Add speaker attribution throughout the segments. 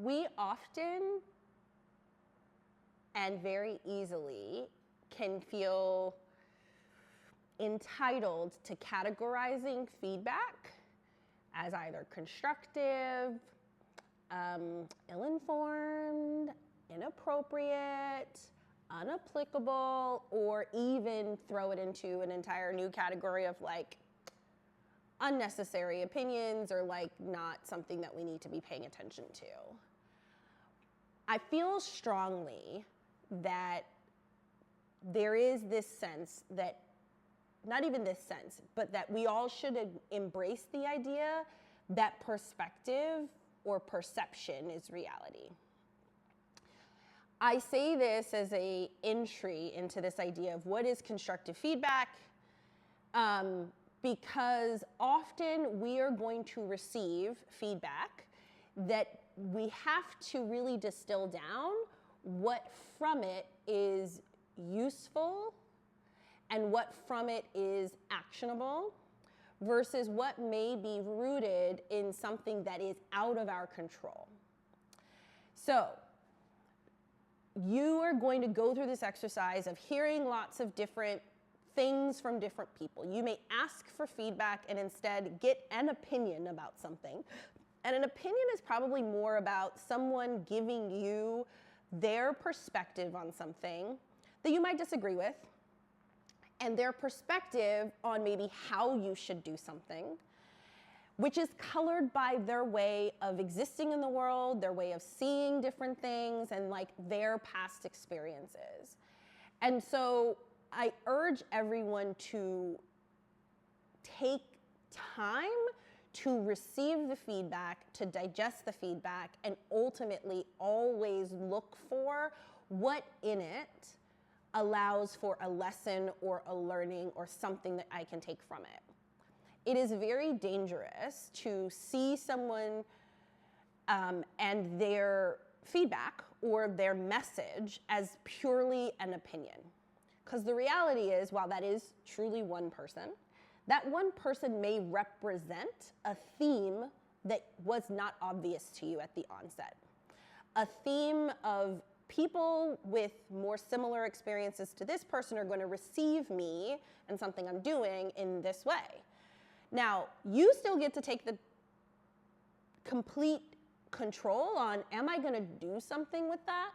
Speaker 1: we often and very easily can feel entitled to categorizing feedback as either constructive, ill-informed, inappropriate, unapplicable, or even throw it into an entire new category of like unnecessary opinions or like not something that we need to be paying attention to. I feel strongly that there is this sense that, not even this sense, but that we all should embrace the idea that perspective or perception is reality. I say this as an entry into this idea of what is constructive feedback, because often we are going to receive feedback that we have to really distill down what from it is useful and what from it is actionable versus what may be rooted in something that is out of our control. So you are going to go through this exercise of hearing lots of different things from different people. You may ask for feedback and instead get an opinion about something. And an opinion is probably more about someone giving you their perspective on something that you might disagree with, and their perspective on maybe how you should do something, which is colored by their way of existing in the world, their way of seeing different things, and like their past experiences. And so I urge everyone to take time to receive the feedback, to digest the feedback, and ultimately always look for what in it allows for a lesson or a learning or something that I can take from it. It is very dangerous to see someone and their feedback or their message as purely an opinion. Because the reality is, while that is truly one person, that one person may represent a theme that was not obvious to you at the onset. A theme of people with more similar experiences to this person are going to receive me and something I'm doing in this way. Now, you still get to take the complete control on, am I going to do something with that?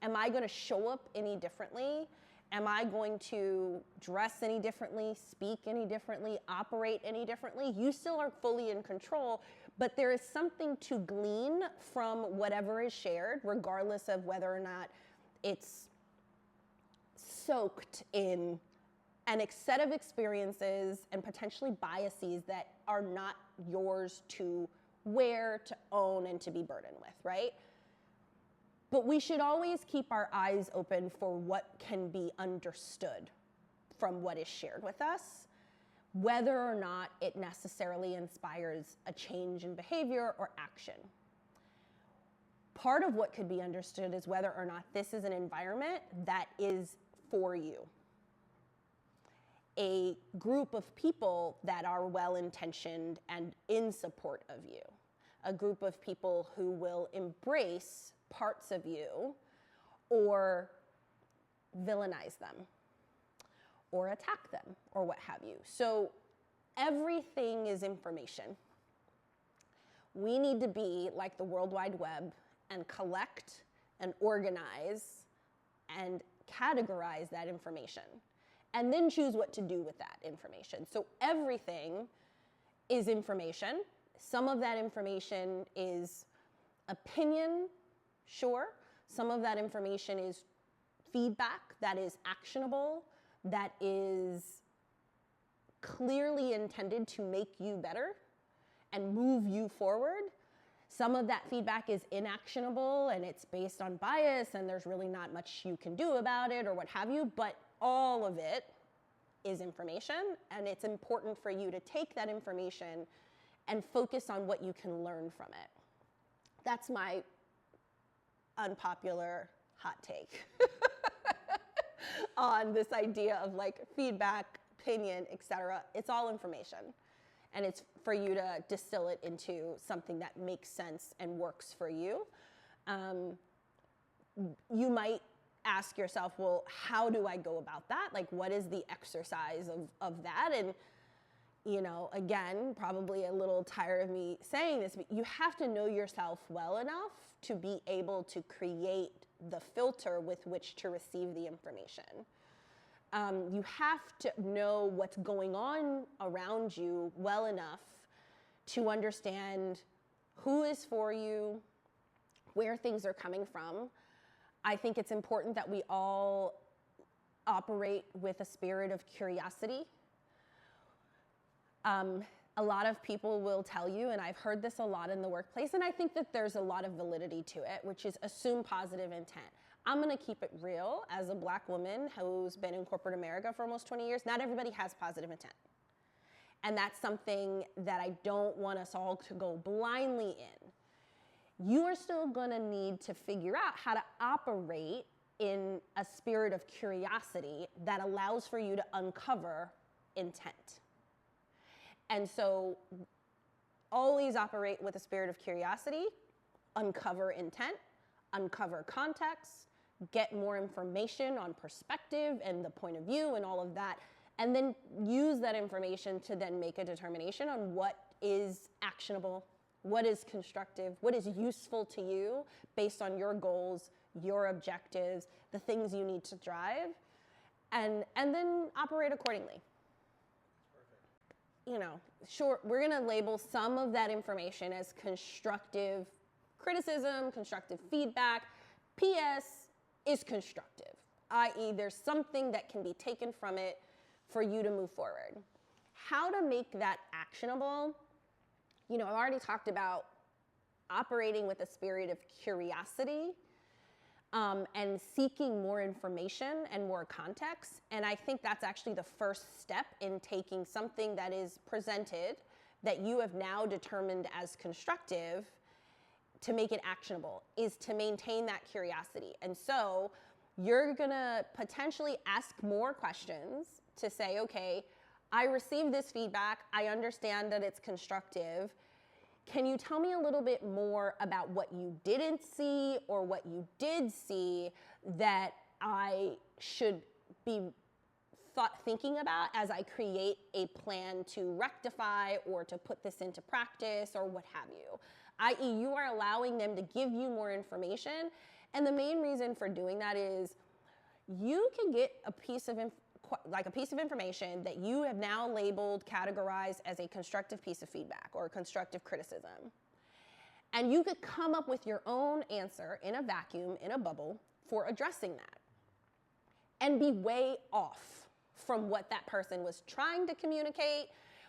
Speaker 1: Am I going to show up any differently? Am I going to dress any differently, speak any differently, operate any differently? You still are fully in control, but there is something to glean from whatever is shared, regardless of whether or not it's soaked in an set of experiences and potentially biases that are not yours to wear, to own, and to be burdened with, right? But we should always keep our eyes open for what can be understood from what is shared with us, whether or not it necessarily inspires a change in behavior or action. Part of what could be understood is whether or not this is an environment that is for you. A group of people that are well-intentioned and in support of you. A group of people who will embrace parts of you or villainize them or attack them or what have you. So everything is information. We need to be like the World Wide Web and collect and organize and categorize that information and then choose what to do with that information. So everything is information. Some of that information is opinion, sure. Some of that information is feedback that is actionable, that is clearly intended to make you better and move you forward. Some of that feedback is inactionable and it's based on bias and there's really not much you can do about it or what have you, but all of it is information, and it's important for you to take that information and focus on what you can learn from it. That's my unpopular hot take on this idea of like feedback, opinion, etc. It's all information, and it's for you to distill it into something that makes sense and works for you. You might ask yourself, well, how do I go about that? Like, what is the exercise of that? And, again, probably a little tired of me saying this, but you have to know yourself well enough to be able to create the filter with which to receive the information. You have to know what's going on around you well enough to understand who is for you, where things are coming from. I think it's important that we all operate with a spirit of curiosity. A lot of people will tell you, and I've heard this a lot in the workplace, and I think that there's a lot of validity to it, which is assume positive intent. I'm gonna keep it real. As a Black woman who's been in corporate America for almost 20 years, not everybody has positive intent. And that's something that I don't want us all to go blindly in. You are still gonna need to figure out how to operate in a spirit of curiosity that allows for you to uncover intent. And so always operate with a spirit of curiosity, uncover intent, uncover context, get more information on perspective and the point of view and all of that, and then use that information to then make a determination on what is actionable, what is constructive, what is useful to you based on your goals, your objectives, the things you need to drive, and then operate accordingly. Sure, we're gonna label some of that information as constructive criticism, constructive feedback. PS is constructive, i.e. there's something that can be taken from it for you to move forward. How to make that actionable? I've already talked about operating with a spirit of curiosity and seeking more information and more context. And I think that's actually the first step in taking something that is presented that you have now determined as constructive to make it actionable, is to maintain that curiosity. And so you're gonna potentially ask more questions to say, okay, I received this feedback, I understand that it's constructive. Can you tell me a little bit more about what you didn't see or what you did see that I should be thinking about as I create a plan to rectify or to put this into practice or what have you? i.e. you are allowing them to give you more information. And the main reason for doing that is you can get a piece of information that you have now labeled, categorized as a constructive piece of feedback or constructive criticism. And you could come up with your own answer in a vacuum, in a bubble, for addressing that. And be way off from what that person was trying to communicate,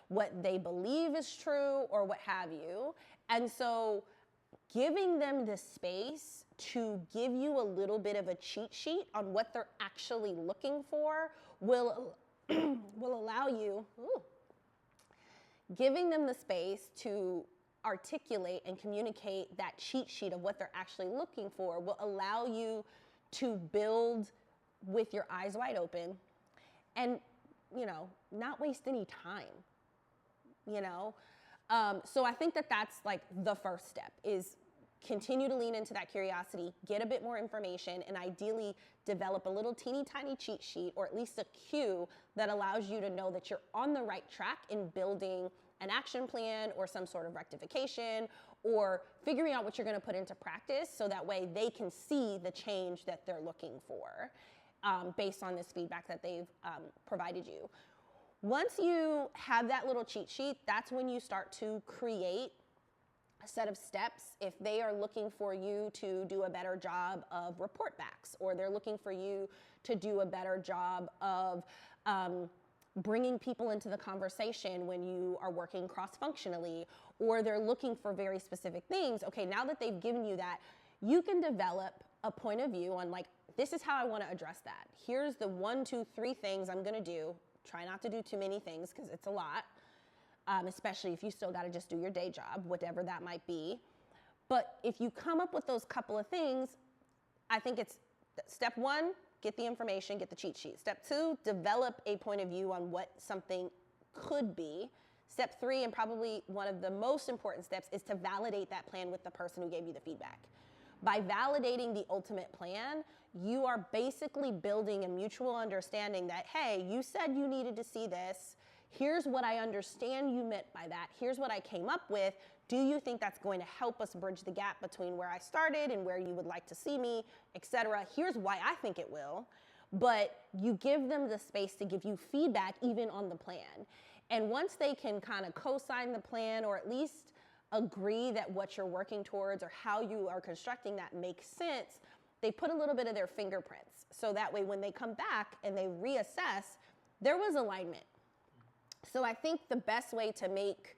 Speaker 1: what they believe is true, or what have you. And so giving them the space to give you a little bit of a cheat sheet on what they're actually looking for will allow you, giving them the space to articulate and communicate that cheat sheet of what they're actually looking for will allow you to build with your eyes wide open and, not waste any time, So I think that that's like the first step is continue to lean into that curiosity, get a bit more information, and ideally develop a little teeny tiny cheat sheet or at least a cue that allows you to know that you're on the right track in building an action plan or some sort of rectification or figuring out what you're going to put into practice so that way they can see the change that they're looking for based on this feedback that they've provided you. Once you have that little cheat sheet, that's when you start to create a set of steps. If they are looking for you to do a better job of report backs, or they're looking for you to do a better job of bringing people into the conversation when you are working cross-functionally, or they're looking for very specific things, okay, now that they've given you that, you can develop a point of view on like, this is how I want to address that. Here's the 1, 2, 3 things I'm going to do. Try not to do too many things because it's a lot, especially if you still got to just do your day job, whatever that might be. But if you come up with those couple of things, I think it's step 1, get the information, get the cheat sheet. Step 2, develop a point of view on what something could be. Step 3, and probably one of the most important steps, is to validate that plan with the person who gave you the feedback. By validating the ultimate plan, you are basically building a mutual understanding that, hey, you said you needed to see this. Here's what I understand you meant by that. Here's what I came up with. Do you think that's going to help us bridge the gap between where I started and where you would like to see me, et cetera? Here's why I think it will. But you give them the space to give you feedback even on the plan. And once they can kind of co-sign the plan, or at least agree that what you're working towards or how you are constructing that makes sense, they put a little bit of their fingerprints. So that way when they come back and they reassess, there was alignment. So I think the best way to make,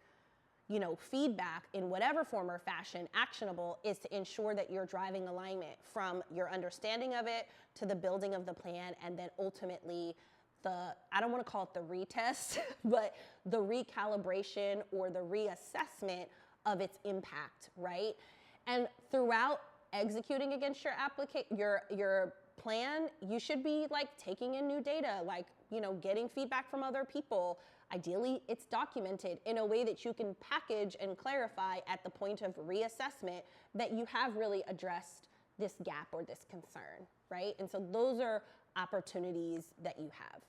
Speaker 1: feedback in whatever form or fashion actionable is to ensure that you're driving alignment from your understanding of it to the building of the plan, and then ultimately I don't want to call it the retest, but the recalibration or the reassessment of its impact, right? And throughout executing against your plan, you should be taking in new data, getting feedback from other people. Ideally, it's documented in a way that you can package and clarify at the point of reassessment that you have really addressed this gap or this concern, right? And so those are opportunities that you have.